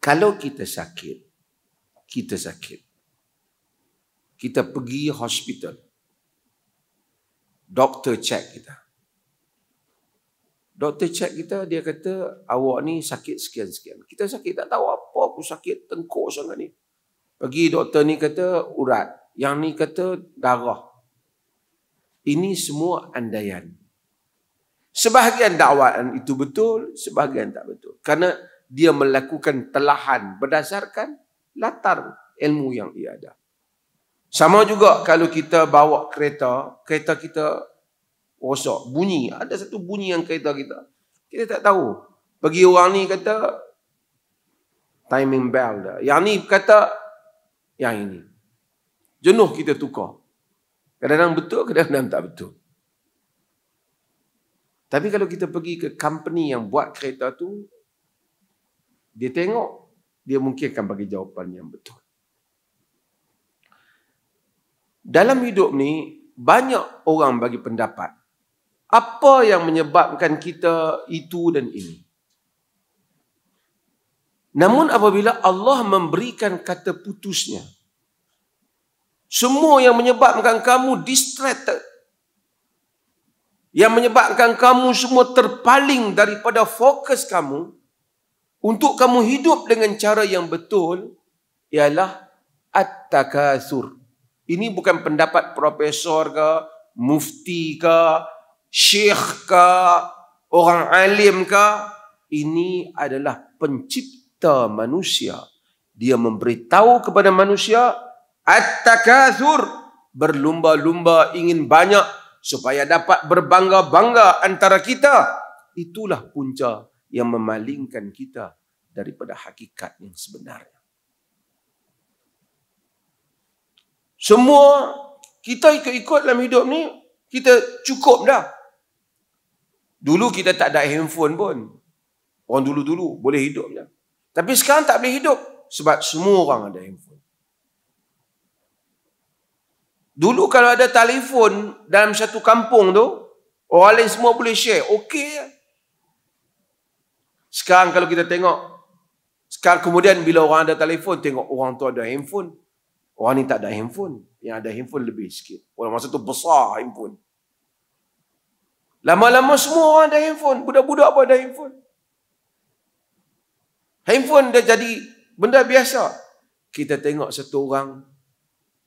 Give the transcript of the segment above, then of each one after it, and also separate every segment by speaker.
Speaker 1: Kalau kita sakit, kita pergi hospital, doktor check kita. Doktor check kita, dia kata, awak ni sakit sekian-sekian. Kita sakit, tak tahu apa, aku sakit tengkuk sangat ni. Pergi doktor ni kata urat, yang ni kata darah. Ini semua andaian. Sebahagian dakwaan itu betul, sebahagian tak betul. Karena dia melakukan telahan berdasarkan latar ilmu yang ia ada. Sama juga kalau kita bawa kereta kita rosak, bunyi. Ada satu bunyi yang kereta kita tak tahu. Pergi orang ni kata timing bell dah. Yang ni kata yang ini. Jenuh kita tukar. Kadang-kadang betul, kadang-kadang tak betul. Tapi kalau kita pergi ke company yang buat kereta tu, dia tengok, dia mungkin akan bagi jawapan yang betul. Dalam hidup ni, banyak orang bagi pendapat. Apa yang menyebabkan kita itu dan ini? Namun apabila Allah memberikan kata putusnya, semua yang menyebabkan kamu distracted, yang menyebabkan kamu semua terpaling daripada fokus kamu, untuk kamu hidup dengan cara yang betul, ialah at-takatsur. Ini bukan pendapat profesor ke, mufti ke, syekh ke, orang alim ke. Ini adalah pencipta manusia. Dia memberitahu kepada manusia, at-takatsur, berlumba-lumba ingin banyak supaya dapat berbangga-bangga antara kita. Itulah punca yang memalingkan kita daripada hakikat yang sebenarnya. Semua kita ikut-ikut dalam hidup ni, kita cukup dah. Dulu kita tak ada handphone pun. Orang dulu-dulu boleh hidup je. Tapi sekarang tak boleh hidup sebab semua orang ada handphone. Dulu kalau ada telefon dalam satu kampung tu, orang lain semua boleh share, okey je. Sekarang kalau kita tengok, sekarang kemudian bila orang ada telefon, tengok orang tu ada handphone. Orang ni tak ada handphone. Yang ada handphone lebih sikit. Orang masa tu besar handphone. Lama-lama semua orang ada handphone. Budak-budak pun ada handphone. Handphone dah jadi benda biasa. Kita tengok satu orang,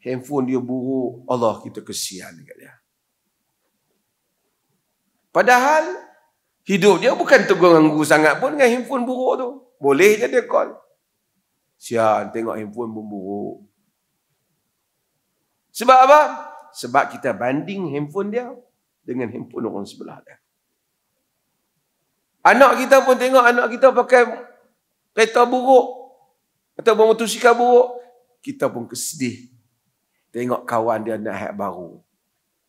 Speaker 1: handphone dia buruk. Allah, kita kesian dekat dia. Padahal, hidup dia bukan terganggu sangat pun dengan handphone buruk tu. Boleh je dia call. Sian, tengok handphone pun buruk. Sebab apa? Sebab kita banding handphone dia dengan handphone orang sebelah dia. Anak kita pun tengok anak kita pakai kereta buruk atau motosikal buruk, kita pun kesedih. Tengok kawan dia naik baru.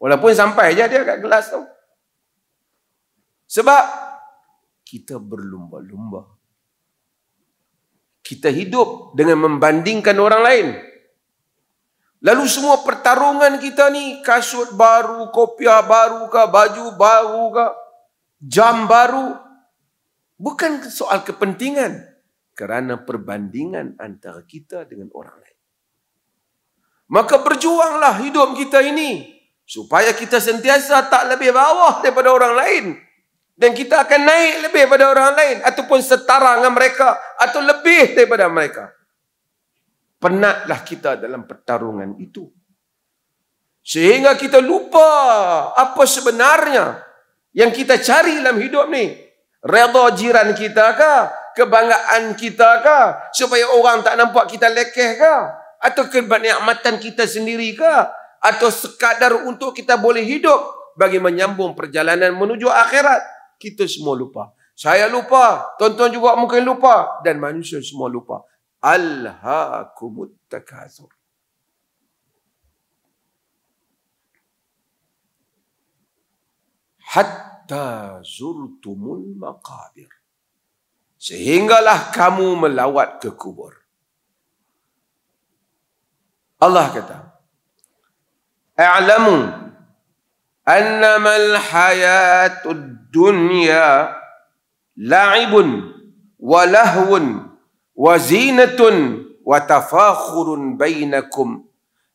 Speaker 1: Walaupun sampai je dia kat kelas tu. Sebab kita berlumba-lumba. Kita hidup dengan membandingkan orang lain. Lalu semua pertarungan kita ni, kasut baru, kopiah baru ke, baju baru ke, jam baru, bukan soal kepentingan, kerana perbandingan antara kita dengan orang lain. Maka berjuanglah hidup kita ini, supaya kita sentiasa tak lebih bawah daripada orang lain. Dan kita akan naik lebih daripada orang lain, ataupun setara dengan mereka, atau lebih daripada mereka. Penatlah kita dalam pertarungan itu. Sehingga kita lupa apa sebenarnya yang kita cari dalam hidup ni. Redha jiran kita ke? Kebanggaan kita ke? Supaya orang tak nampak kita lekeh ke? Atau kenikmatan kita sendiri ke? Atau sekadar untuk kita boleh hidup bagi menyambung perjalanan menuju akhirat? Kita semua lupa. Saya lupa. Tuan-tuan juga mungkin lupa. Dan manusia semua lupa. Alhaakumut takatsur. Hatta zurtumul maqabir. Sehinggalah kamu melawat ke kubur. Allah kata, A'lamu annamal hayatud dunya la'ibun wa lahwun wa zinatun wa tafakhurun bainakum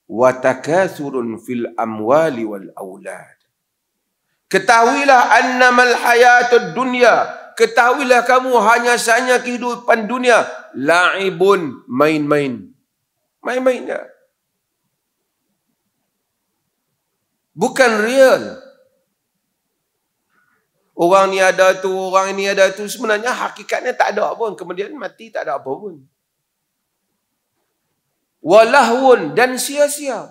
Speaker 1: wa takathurun fil amwali wal aulad. Ketahuilah annamal hayatud dunya, ketahuilah kamu hanya sahaja kehidupan dunia, la'ibun, main-main. Main-main dah. Bukan real. Orang ni ada tu, orang ini ada tu, sebenarnya hakikatnya tak ada pun. Kemudian mati tak ada apa pun. Walahun, dan sia-sia.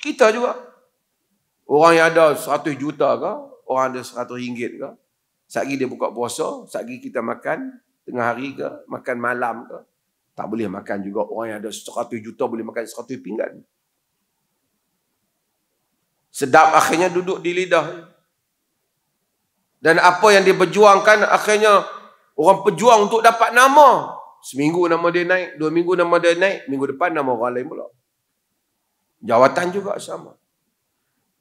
Speaker 1: Kita juga. Orang yang ada 100 juta ke, orang ada 100 ringgit ke, satgi dia buka puasa, satgi kita makan tengah hari ke, makan malam ke, tak boleh makan juga. Orang yang ada 100 juta boleh makan 100 pinggan. Sedap akhirnya duduk di lidah. Dan apa yang dia berjuangkan, akhirnya orang pejuang untuk dapat nama. Seminggu nama dia naik, 2 minggu nama dia naik, minggu depan nama orang lain pula. Jawatan juga sama.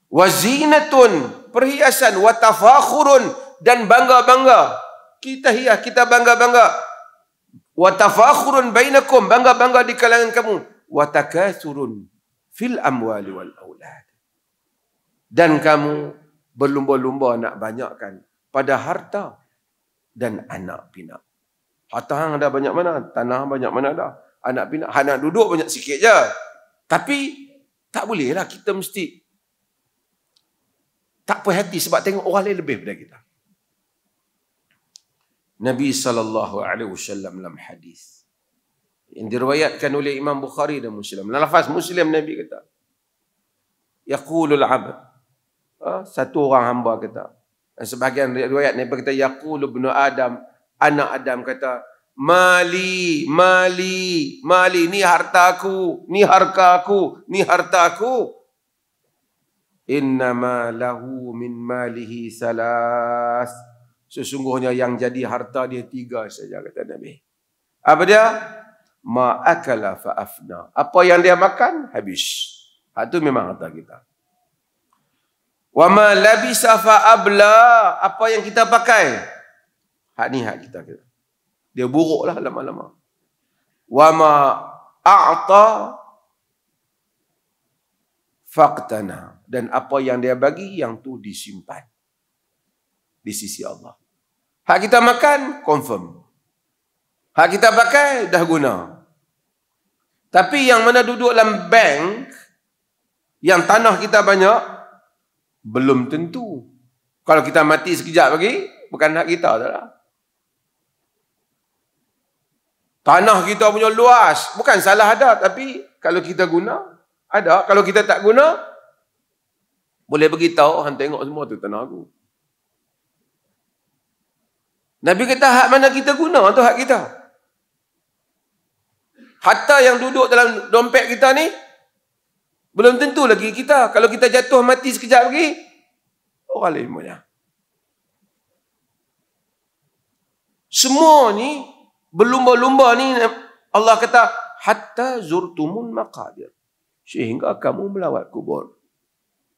Speaker 1: Wazinatun, perhiasan, watafakhurun, dan bangga-bangga. Kita hias, kita bangga-bangga. Watafakhurun bainakum, bangga-bangga di kalangan kamu. Watakathurun fil amwali wal aulad. Dan kamu berlumba-lumba nak banyakkan pada harta dan anak pinak. Harta hang ada banyak mana? Tanah banyak mana dah? Anak pinak, hang nak duduk banyak sikit je. Tapi tak bolehlah kita mesti tak puas hati sebab tengok orang lain lebih daripada kita. Nabi SAW dalam hadis yang diriwayatkan oleh Imam Bukhari dan Muslim. Dalam lafaz Muslim Nabi kata, yaqulul abd, satu orang hamba kata. Dan sebahagian riwayat Nabi kata, yaqulu ibnu Adam, anak Adam kata, mali, mali, mali, ni hartaku, ni hartaku, ni hartaku. Innama lahu min malihi salas. Sesungguhnya yang jadi harta dia 3 saja, kata Nabi. Apa dia? Ma akala fa afna. Apa yang dia makan, habis. Itu memang harta kita. Wa ma labisa fa abla. Apa yang kita pakai, hak ni hak kita. Dia buruklah lama-lama. Wa ma a'ta faqtana. Dan apa yang dia bagi, yang tu disimpan di sisi Allah. Hak kita makan, confirm. Hak kita pakai, dah guna. Tapi yang mana duduk dalam bank, yang tanah kita banyak, belum tentu. Kalau kita mati sekejap lagi, bukan hak kita dah. Tanah kita punya luas, bukan salah ada, tapi kalau kita guna, ada. Kalau kita tak guna, boleh beritahu, orang tengok semua tu tanah aku. Nabi kata, hak mana kita guna, tu hak kita. Harta yang duduk dalam dompet kita ni, belum tentu lagi kita. Kalau kita jatuh mati sekejap lagi, orang lain punya. Semua ni, berlumba-lumba ni, Allah kata, hatta zurtumun maqabir. Sehingga kamu melawat kubur.